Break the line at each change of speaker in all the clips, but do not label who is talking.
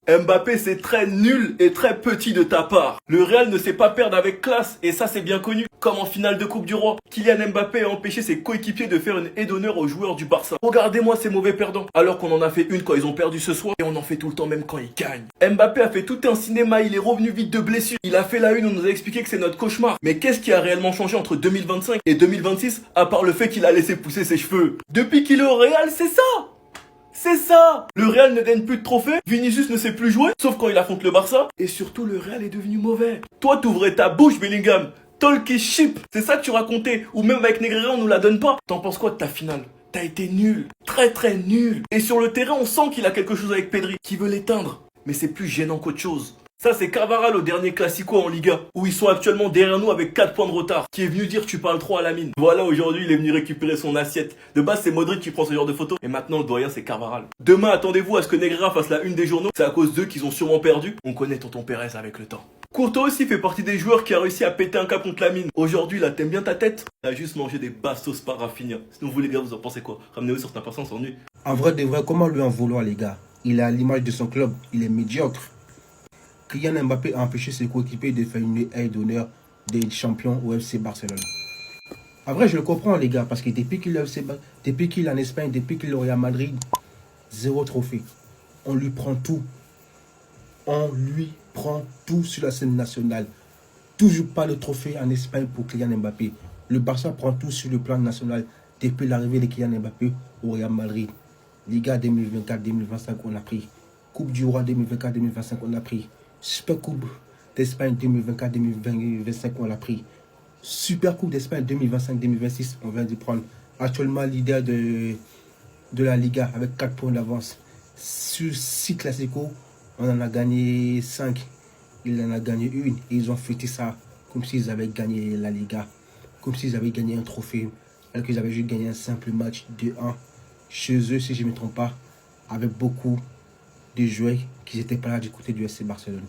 Mbappé, c'est très nul et très petit de ta part. Le Real ne sait pas perdre avec classe et ça c'est bien connu. Comme en finale de Coupe du Roi, Kylian Mbappé a empêché ses coéquipiers de faire une haie d'honneur aux joueurs du Barça. Regardez-moi ces mauvais perdants. Alors qu'on en a fait une quand ils ont perdu ce soir et on en fait tout le temps même quand ils gagnent. Mbappé a fait tout un cinéma, il est revenu vite de blessures. Il a fait la une, on nous a expliqué que c'est notre cauchemar. Mais qu'est-ce qui a réellement changé entre 2025 et 2026 à part le fait qu'il a laissé pousser ses cheveux? Depuis qu'il est au Real, c'est ça! C'est ça! Le Real ne gagne plus de trophées, Vinicius ne sait plus jouer, sauf quand il affronte le Barça, et surtout le Real est devenu mauvais. Toi t'ouvrais ta bouche Bellingham, talk is cheap, c'est ça que tu racontais, ou même avec Negreira on nous la donne pas. T'en penses quoi de ta finale? T'as été nul, très très nul. Et sur le terrain on sent qu'il a quelque chose avec Pedri, qui veut l'éteindre, mais c'est plus gênant qu'autre chose. Ça c'est Carvajal au dernier Classico en Liga, où ils sont actuellement derrière nous avec 4 points de retard, qui est venu dire tu parles trop à la mine. Voilà, aujourd'hui il est venu récupérer son assiette. De base c'est Modric qui prend ce genre de photos, et maintenant le doyen c'est Carvajal. Demain attendez-vous à ce que Negreira fasse la une des journaux, c'est à cause d'eux qu'ils ont sûrement perdu. On connaît tonton Pérez avec le temps. Courtois aussi fait partie des joueurs qui a réussi à péter un cap contre la mine. Aujourd'hui là t'aimes bien ta tête? T'as juste mangé des bastos par Rafinha. Sinon vous les gars vous en pensez quoi? Ramenez-vous sur ta personne sans nuit.
En vrai de vrai, comment lui en vouloir les gars? Il est à l'image de son club, il est médiocre. Kylian Mbappé a empêché ses coéquipiers de faire une haie d'honneur des champions au FC Barcelone. En vrai, je le comprends, les gars, parce que depuis qu'il est en Espagne, depuis qu'il est au Real Madrid, 0 trophée. On lui prend tout. On lui prend tout sur la scène nationale. Toujours pas le trophée en Espagne pour Kylian Mbappé. Le Barça prend tout sur le plan national depuis l'arrivée de Kylian Mbappé au Real Madrid. Liga 2024-2025, on a pris. Coupe du Roi 2024-2025, on a pris. Super Coupe d'Espagne 2024-2025, on l'a pris. Super Coupe d'Espagne 2025-2026, on vient de prendre. Actuellement leader de la Liga avec 4 points d'avance. Sur 6 classicos, on en a gagné 5. Il en a gagné une. Et ils ont fêté ça comme s'ils avaient gagné la Liga. Comme s'ils avaient gagné un trophée. Alors qu'ils avaient juste gagné un simple match de 1 chez eux, si je ne me trompe pas. Avec beaucoup de joueurs qui n'étaient pas là du côté du FC Barcelone.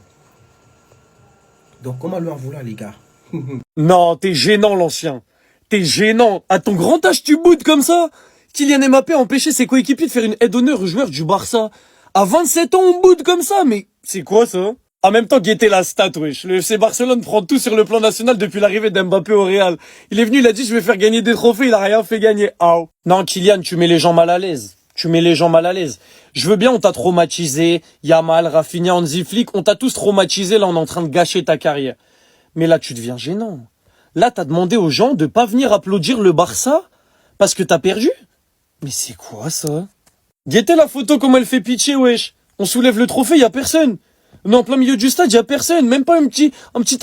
Donc comment lui en vouloir les gars?
Non, t'es gênant l'ancien. T'es gênant. À ton grand âge tu boudes comme ça? Kylian Mbappé a empêché ses coéquipiers de faire une aide d'honneur aux joueurs du Barça. À 27 ans on boude comme ça, mais c'est quoi ça? En même temps, guettez la stat, wesh. Le FC Barcelone prend tout sur le plan national depuis l'arrivée d'Mbappé au Real. Il est venu, il a dit je vais faire gagner des trophées, il a rien fait gagner. Ah. Non, Kylian, tu mets les gens mal à l'aise. Tu mets les gens mal à l'aise. Je veux bien, on t'a traumatisé. Yamal, Rafinha, Hansi Flick, on t'a tous traumatisé. Là, on est en train de gâcher ta carrière. Mais là, tu deviens gênant. Là, t'as demandé aux gens de pas venir applaudir le Barça parce que t'as perdu. Mais c'est quoi ça? Guettez la photo comme elle fait pitié, wesh. On soulève le trophée, y a personne. On est en plein milieu du stade, y a personne. Même pas un petit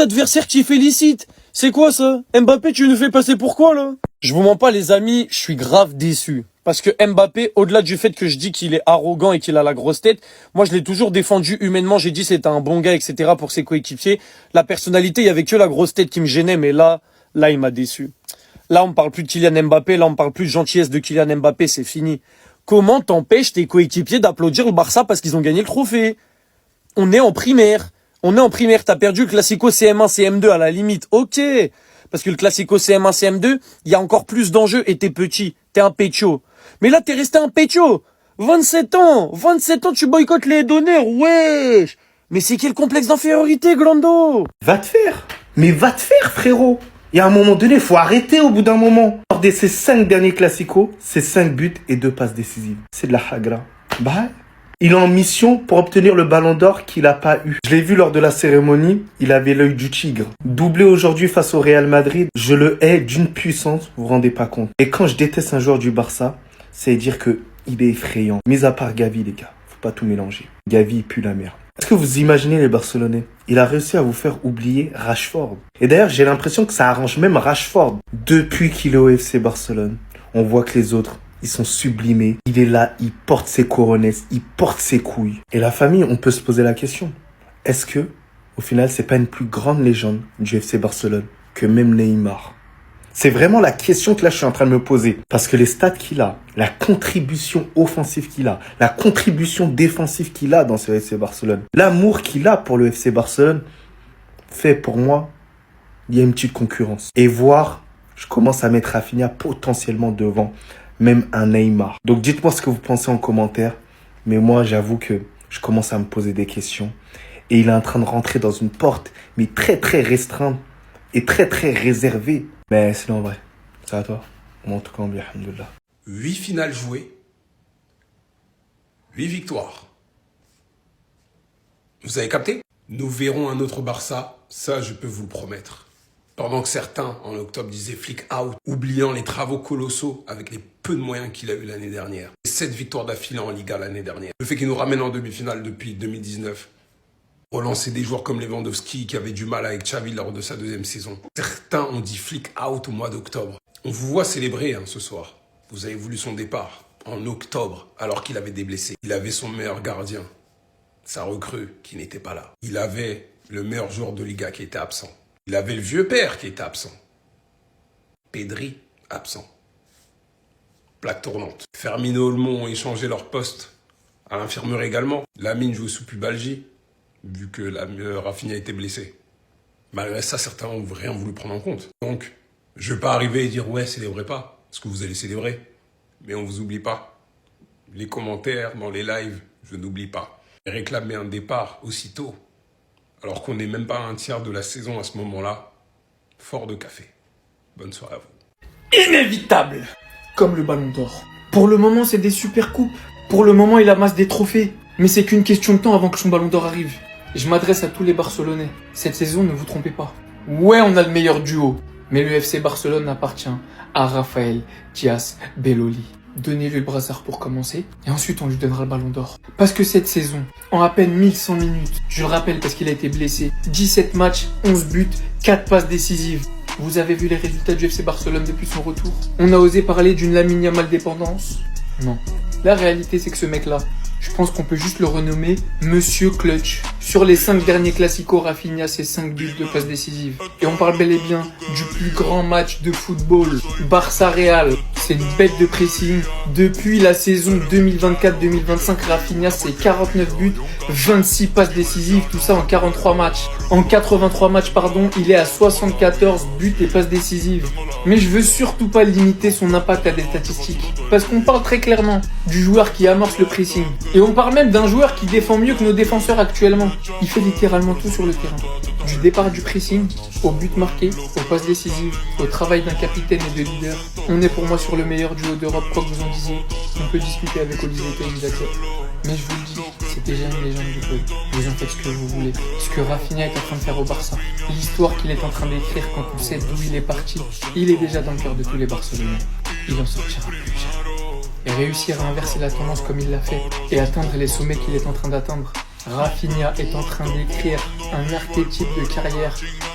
adversaire qui félicite. C'est quoi ça? Mbappé, tu nous fais passer pour quoi là? Je vous mens pas les amis, je suis grave déçu. Parce que Mbappé, au-delà du fait que je dis qu'il est arrogant et qu'il a la grosse tête, moi je l'ai toujours défendu humainement, j'ai dit c'était un bon gars, etc. pour ses coéquipiers. La personnalité, il y avait que la grosse tête qui me gênait, mais là il m'a déçu. Là on parle plus de Kylian Mbappé, là on parle plus de gentillesse de Kylian Mbappé, c'est fini. Comment t'empêches tes coéquipiers d'applaudir le Barça parce qu'ils ont gagné le trophée? On est en primaire. T'as perdu le Classico CM1, CM2 à la limite, ok. Parce que le Classico CM1, CM2, il y a encore plus d'enjeux et t'es petit, t'es un pécho. Mais là, t'es resté un pécho. 27 ans, tu boycottes les donneurs, wesh. Mais c'est quel complexe d'infériorité, Glando?
Va te faire. Mais va te faire, frérot. Il y a un moment donné, faut arrêter au bout d'un moment. Lors de ces 5 derniers classicos, c'est 5 buts et 2 passes décisives. C'est de la hagra. Bah, il est en mission pour obtenir le ballon d'or qu'il n'a pas eu. Je l'ai vu lors de la cérémonie, il avait l'œil du tigre. Doublé aujourd'hui face au Real Madrid, je le hais d'une puissance, vous vous rendez pas compte. Et quand je déteste un joueur du Barça, c'est dire que il est effrayant. Mis à part Gavi, les gars, faut pas tout mélanger. Gavi, il pue la merde. Est-ce que vous imaginez les Barcelonais? Il a réussi à vous faire oublier Rashford. Et d'ailleurs, j'ai l'impression que ça arrange même Rashford. Depuis qu'il est au FC Barcelone, on voit que les autres, ils sont sublimés. Il est là, il porte ses coronesses, il porte ses couilles. Et la famille, on peut se poser la question. Est-ce que, au final, c'est pas une plus grande légende du FC Barcelone que même Neymar? C'est vraiment la question que là, je suis en train de me poser. Parce que les stats qu'il a, la contribution offensive qu'il a, la contribution défensive qu'il a dans ce FC Barcelone, l'amour qu'il a pour le FC Barcelone, fait pour moi, il y a une petite concurrence. Et voir, je commence à mettre Rafinha potentiellement devant même un Neymar. Donc dites-moi ce que vous pensez en commentaire. Mais moi, j'avoue que je commence à me poser des questions. Et il est en train de rentrer dans une porte, mais très très restreinte et très très réservée. Mais sinon, vrai, c'est à toi. Moi, en tout cas, on bien, alhamdoulilah.
8 finales jouées, 8 victoires. Vous avez capté? Nous verrons un autre Barça, ça je peux vous le promettre. Pendant que certains, en octobre, disaient flick out, oubliant les travaux colossaux avec les peu de moyens qu'il a eu l'année dernière. 7 victoires d'affilée en Liga l'année dernière. Le fait qu'il nous ramène en demi-finale depuis 2019. Relancer des joueurs comme Lewandowski qui avait du mal avec Xavi lors de sa deuxième saison. Certains ont dit flick out au mois d'octobre. On vous voit célébrer ce soir. Vous avez voulu son départ en octobre alors qu'il avait des blessés. Il avait son meilleur gardien, sa recrue qui n'était pas là. Il avait le meilleur joueur de Liga qui était absent. Il avait le vieux père qui était absent. Pedri, absent. Plaque tournante. Firmino et Olmo ont échangé leur poste à l'infirmerie également. Lamine joue sous pubalgie, vu que Rafinha était blessé. Malgré ça, certains n'ont rien voulu prendre en compte. Donc, je ne vais pas arriver et dire « ouais, célébrez pas », parce que vous allez célébrer. Mais on ne vous oublie pas. Les commentaires, dans les lives, je n'oublie pas. Réclamer un départ aussitôt, alors qu'on n'est même pas à un tiers de la saison à ce moment-là, fort de café. Bonne soirée à vous.
Inévitable, comme le Ballon d'Or. Pour le moment, c'est des super coupes. Pour le moment, il amasse des trophées. Mais c'est qu'une question de temps avant que son Ballon d'Or arrive. Je m'adresse à tous les Barcelonais. Cette saison, ne vous trompez pas. Ouais, on a le meilleur duo. Mais le FC Barcelone appartient à Raphaël Diaz Belloli. Donnez-lui le brassard pour commencer, et ensuite on lui donnera le Ballon d'Or. Parce que cette saison, en à peine 1100 minutes, je le rappelle parce qu'il a été blessé, 17 matchs, 11 buts, 4 passes décisives. Vous avez vu les résultats du FC Barcelone depuis son retour? On a osé parler d'une Lamine Yamal dépendance? Non. La réalité, c'est que ce mec-là, je pense qu'on peut juste le renommer Monsieur Clutch. Sur les 5 derniers classicos, Rafinha, c'est 5 buts de passes décisives. Et on parle bel et bien du plus grand match de football, Barça-Real. C'est une bête de pressing. Depuis la saison 2024-2025, Rafinha, c'est 49 buts, 26 passes décisives, tout ça en 43 matchs. En 83 matchs, il est à 74 buts et passes décisives. Mais je veux surtout pas limiter son impact à des statistiques. Parce qu'on parle très clairement du joueur qui amorce le pressing. Et on parle même d'un joueur qui défend mieux que nos défenseurs actuellement. Il fait littéralement tout sur le terrain. Du départ du pressing, au but marqué, aux passes décisives, au travail d'un capitaine et de leader. On est pour moi sur le meilleur duo d'Europe, quoi que vous en disiez. On peut discuter avec Olivier et Isaac. Mais je vous le dis, c'est déjà une légende du club. Vous en faites ce que vous voulez. Ce que Rafinha est en train de faire au Barça. L'histoire qu'il est en train d'écrire quand on sait d'où il est parti. Il est déjà dans le cœur de tous les Barcelonais. Il en sortira plus jamais. Et réussir à inverser la tendance comme il l'a fait et atteindre les sommets qu'il est en train d'atteindre. Rafinha est en train d'écrire un archétype de carrière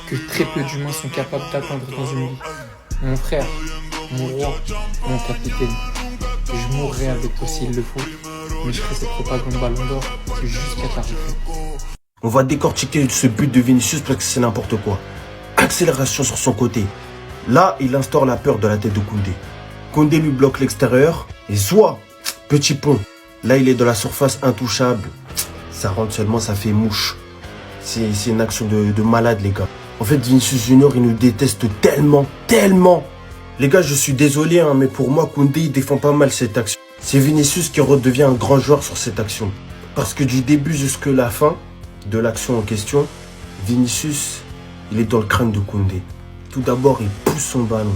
que très peu d'humains sont capables d'atteindre dans une vie. Mon frère, mon roi, mon capitaine, je mourrai avec toi s'il le faut, mais je ferai cette propagande Ballon d'Or jusqu'à ta retraite.
On va décortiquer ce but de Vinicius parce que c'est n'importe quoi. Accélération sur son côté. Là, il instaure la peur de la tête de Koundé. Koundé lui bloque l'extérieur et soit petit pont. Là, il est dans la surface intouchable. Ça rentre seulement, ça fait mouche. C'est une action de malade, les gars. En fait, Vinicius Junior, il nous déteste tellement. Les gars, je suis désolé, mais pour moi, Koundé, il défend pas mal cette action. C'est Vinicius qui redevient un grand joueur sur cette action. Parce que du début jusqu'à la fin de l'action en question, Vinicius, il est dans le crâne de Koundé. Tout d'abord, il pousse son ballon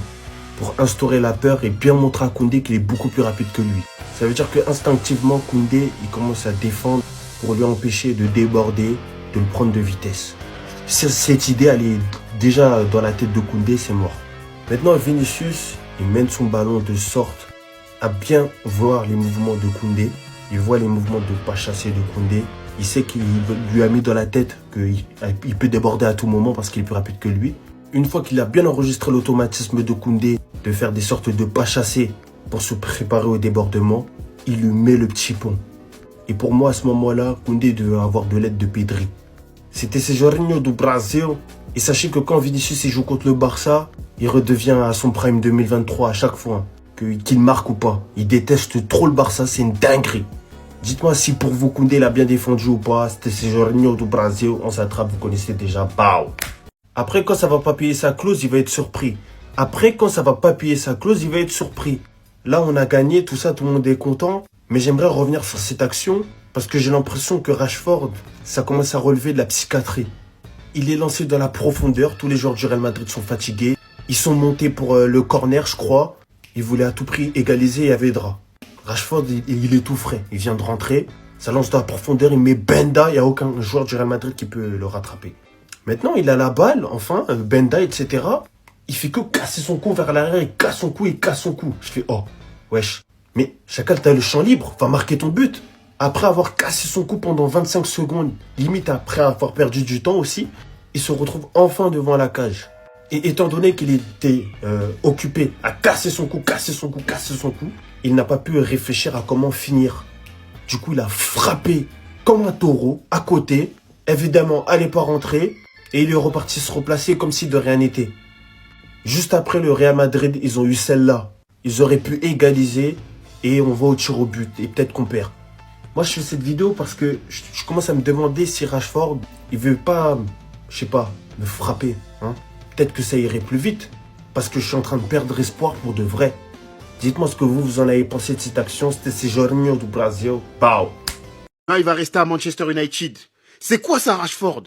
pour instaurer la peur et bien montrer à Koundé qu'il est beaucoup plus rapide que lui. Ça veut dire que instinctivement, Koundé, il commence à défendre pour lui empêcher de déborder, de le prendre de vitesse. Cette idée, elle est déjà dans la tête de Koundé, c'est mort. Maintenant, Vinicius, il mène son ballon de sorte à bien voir les mouvements de Koundé. Il voit les mouvements de pas chasser de Koundé. Il sait qu'il lui a mis dans la tête qu'il peut déborder à tout moment parce qu'il est plus rapide que lui. Une fois qu'il a bien enregistré l'automatisme de Koundé de faire des sortes de pas chassés pour se préparer au débordement, il lui met le petit pont. Et pour moi, à ce moment-là, Koundé devait avoir de l'aide de Pedri. C'était ce Jorginho do Brasil. Et sachez que quand Vinicius joue contre le Barça, il redevient à son prime 2023 à chaque fois. Qu'il marque ou pas. Il déteste trop le Barça, c'est une dinguerie. Dites-moi si pour vous, Koundé l'a bien défendu ou pas. C'était ce Jorginho do Brasil. On s'attrape, vous connaissez déjà. Bao. Après, quand ça va pas payer sa clause, il va être surpris. Là, on a gagné, tout ça, tout le monde est content. Mais j'aimerais revenir sur cette action Parce que j'ai l'impression que Rashford, ça commence à relever de la psychiatrie. Il est lancé dans la profondeur. Tous les joueurs du Real Madrid sont fatigués. Ils sont montés pour le corner, je crois. Ils voulaient à tout prix égaliser et Avedra. Rashford, il est tout frais. Il vient de rentrer. Ça lance dans la profondeur. Il met Benda. Il n'y a aucun joueur du Real Madrid qui peut le rattraper. Maintenant, il a la balle, enfin, Benda, etc. Il fait que casser son cou vers l'arrière. Il casse son cou, il casse son cou. Je fais, oh, wesh. Mais Chacal, t'as le champ libre. Va marquer ton but. Après avoir cassé son cou pendant 25 secondes, limite après avoir perdu du temps aussi, il se retrouve enfin devant la cage. Et étant donné qu'il était occupé à casser son cou, il n'a pas pu réfléchir à comment finir. Du coup, il a frappé comme un taureau à côté. Évidemment, elle n'est pas rentrée. Et il est reparti se replacer comme si de rien n'était. Juste après le Real Madrid, ils ont eu celle-là. Ils auraient pu égaliser et on va au tir au but. Et peut-être qu'on perd. Moi, je fais cette vidéo parce que je commence à me demander si Rashford, il veut pas, je sais pas, me frapper. Hein. Peut-être que ça irait plus vite. Parce que je suis en train de perdre espoir pour de vrai. Dites-moi ce que vous en avez pensé de cette action. C'était ces Jorginho du Brasil. Pow.
Là, il va rester à Manchester United. C'est quoi ça, Rashford?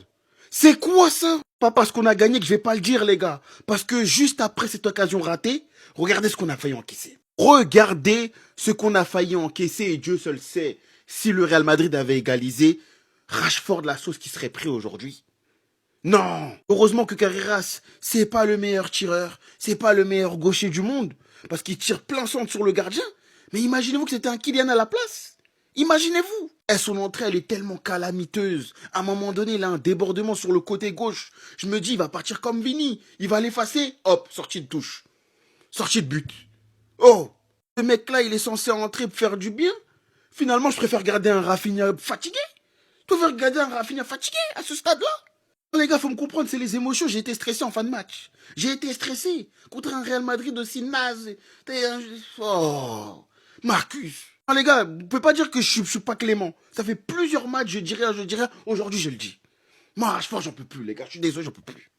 C'est quoi ça? Pas parce qu'on a gagné que je vais pas le dire, les gars. Parce que juste après cette occasion ratée, regardez ce qu'on a failli encaisser. Regardez ce qu'on a failli encaisser et Dieu seul sait. Si le Real Madrid avait égalisé, Rashford la sauce qui serait pris aujourd'hui. Non, heureusement que Carreras, c'est pas le meilleur tireur, c'est pas le meilleur gaucher du monde, parce qu'il tire plein centre sur le gardien. Mais imaginez-vous que c'était un Kylian à la place. Imaginez-vous. Et son entrée, elle est tellement calamiteuse. À un moment donné, il a un débordement sur le côté gauche. Je me dis, il va partir comme Vini. Il va l'effacer. Hop, sortie de touche. Sortie de but. Oh, ce mec-là, il est censé entrer pour faire du bien. Finalement, je préfère garder un Rafinha fatigué. Tu veux garder un Rafinha fatigué à ce stade-là? Les gars, faut me comprendre, c'est les émotions. J'ai été stressé en fin de match. J'ai été stressé contre un Real Madrid aussi naze. Oh, Marcus. Les gars, vous pouvez pas dire que je suis pas clément. Ça fait plusieurs matchs, je dirais, aujourd'hui je le dis. Moi, Rashford, j'en peux plus, les gars. Je suis désolé, j'en peux plus.